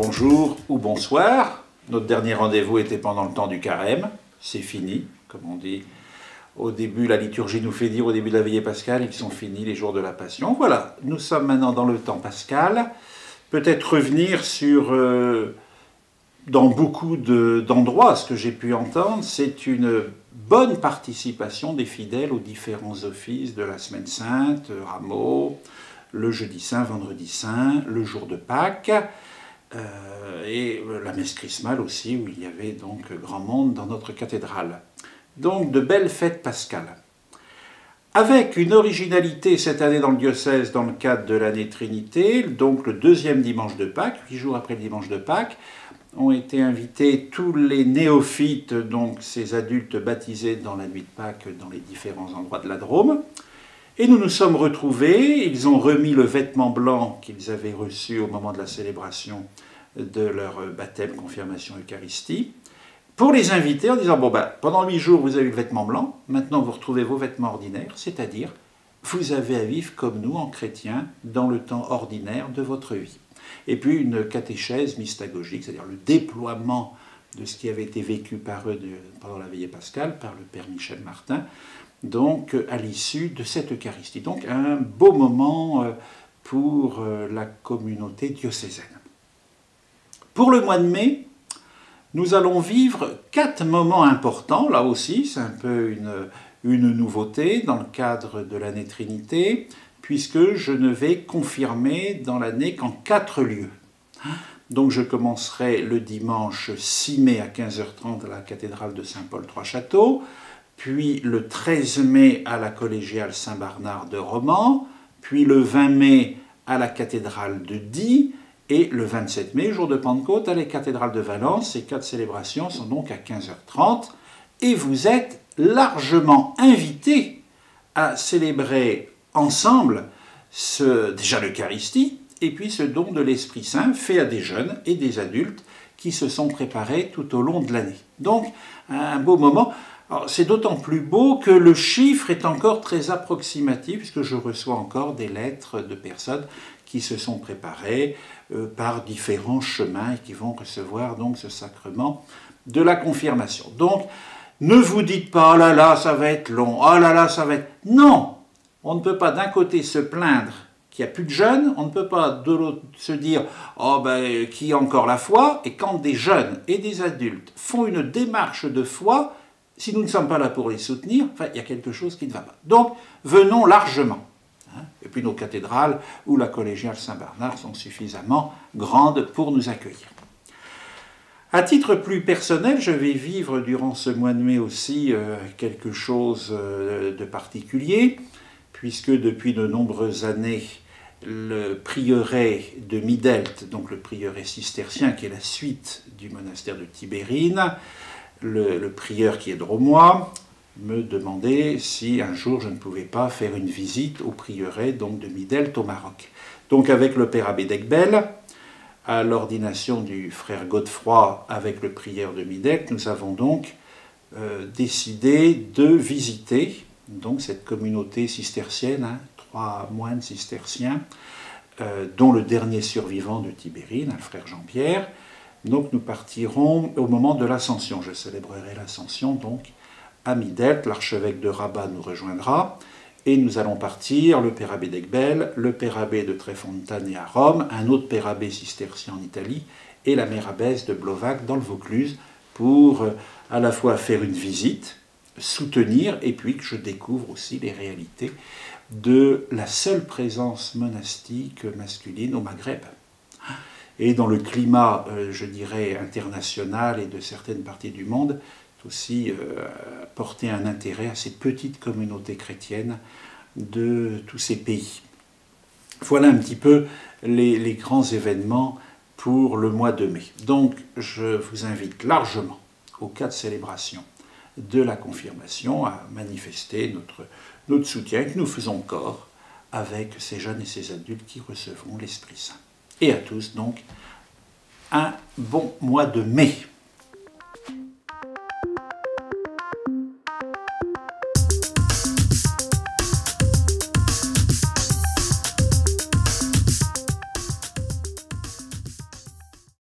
bonjour ou bonsoir. Notre dernier rendez-vous était pendant le temps du carême. C'est fini, comme on dit. Au début, la liturgie nous fait dire au début de la veillée pascale qu'ils sont finis les jours de la Passion. Voilà, nous sommes maintenant dans le temps pascal. Peut-être revenir sur, dans beaucoup d'endroits, ce que j'ai pu entendre, c'est une bonne participation des fidèles aux différents offices de la Semaine Sainte, Rameau, le Jeudi Saint, Vendredi Saint, le jour de Pâques, et la messe chrismale aussi, où il y avait donc grand monde dans notre cathédrale. Donc de belles fêtes pascales. Avec une originalité cette année dans le diocèse dans le cadre de l'année Trinité, donc le deuxième dimanche de Pâques, 8 jours après le dimanche de Pâques, ont été invités tous les néophytes, donc ces adultes baptisés dans la nuit de Pâques dans les différents endroits de la Drôme. Et nous nous sommes retrouvés, ils ont remis le vêtement blanc qu'ils avaient reçu au moment de la célébration de leur baptême, confirmation, Eucharistie, pour les inviter en disant, bon ben, pendant 8 jours vous avez eu le vêtement blanc, maintenant vous retrouvez vos vêtements ordinaires, c'est-à-dire vous avez à vivre comme nous en chrétiens dans le temps ordinaire de votre vie. Et puis une catéchèse mystagogique, c'est-à-dire le déploiement de ce qui avait été vécu par eux pendant la veillée pascale, par le Père Michel Martin, donc à l'issue de cette Eucharistie. Donc un beau moment pour la communauté diocésaine. Pour le mois de mai, nous allons vivre 4 moments importants, là aussi, c'est un peu une nouveauté dans le cadre de l'année Trinité, puisque je ne vais confirmer dans l'année qu'en 4 lieux. Donc je commencerai le dimanche 6 mai à 15h30 à la cathédrale de Saint-Paul-Trois-Châteaux, puis le 13 mai à la collégiale Saint-Bernard de Romans, puis le 20 mai à la cathédrale de Die, et le 27 mai, jour de Pentecôte, à la cathédrale de Valence. Ces 4 célébrations sont donc à 15h30, et vous êtes largement invités à célébrer ensemble déjà l'Eucharistie, et puis ce don de l'Esprit Saint fait à des jeunes et des adultes qui se sont préparés tout au long de l'année. Donc, un beau moment. C'est d'autant plus beau que le chiffre est encore très approximatif, puisque je reçois encore des lettres de personnes qui se sont préparées par différents chemins et qui vont recevoir donc ce sacrement de la confirmation. Donc, ne vous dites pas « oh là là, ça va être long, oh là là, ça va être... » Non, on ne peut pas d'un côté se plaindre qu'il n'y a plus de jeunes, on ne peut pas de l'autre se dire « oh ben, qui a encore la foi ?» Et quand des jeunes et des adultes font une démarche de foi, si nous ne sommes pas là pour les soutenir, enfin, il y a quelque chose qui ne va pas. Donc, venons largement. Et puis nos cathédrales ou la collégiale Saint-Bernard sont suffisamment grandes pour nous accueillir. À titre plus personnel, je vais vivre durant ce mois de mai aussi quelque chose de particulier, puisque depuis de nombreuses années, le prieuré de Midelt, donc le prieuré cistercien qui est la suite du monastère de Tibérine, le prieur qui est dromois, me demandait si un jour je ne pouvais pas faire une visite au prieuré donc de Midelt au Maroc. Donc avec le père abbé d'Aiguebel, à l'ordination du frère Godefroy avec le prieur de Midelt, nous avons donc décidé de visiter donc cette communauté cistercienne, 3 moines cisterciens, dont le dernier survivant de Tibérine, le frère Jean-Pierre. Donc nous partirons au moment de l'Ascension. Je célébrerai l'Ascension donc à Midelt, l'archevêque de Rabat nous rejoindra, et nous allons partir, le père abbé d'Aiguebel, le père abbé de Tréfontane à Rome, un autre père abbé cistercien en Italie, et la mère abbesse de Blovac dans le Vaucluse, pour à la fois faire une visite, soutenir, et puis que je découvre aussi les réalités de la seule présence monastique masculine au Maghreb. Et dans le climat, je dirais, international et de certaines parties du monde, aussi porter un intérêt à ces petites communautés chrétiennes de tous ces pays. Voilà un petit peu les grands événements pour le mois de mai. Donc je vous invite largement aux 4 célébrations de la confirmation à manifester notre soutien que nous faisons corps avec ces jeunes et ces adultes qui recevront l'Esprit Saint. Et à tous donc un bon mois de mai.